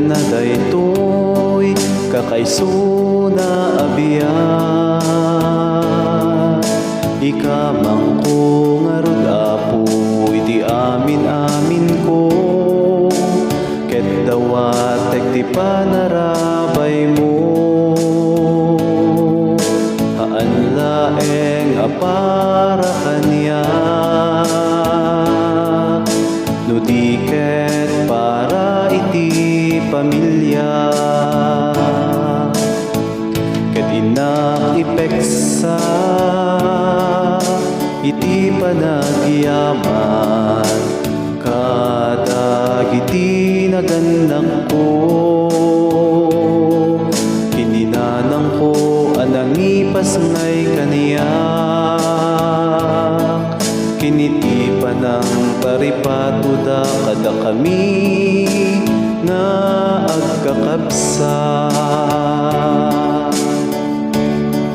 na daytoy kakaiso na abiyat. Ikamang ko nga rod apoy di amin ko, ket dawatek ti panarabay mo. Haan laeng para kaniya, no di ket para iti pamilya. Ket inak ipeksa iti panagyaman, kadagiti naganak ko. Kininanang ko anangipas ngay kaniyak, kinitipan ng paripato da kada kami nga agkakabsa.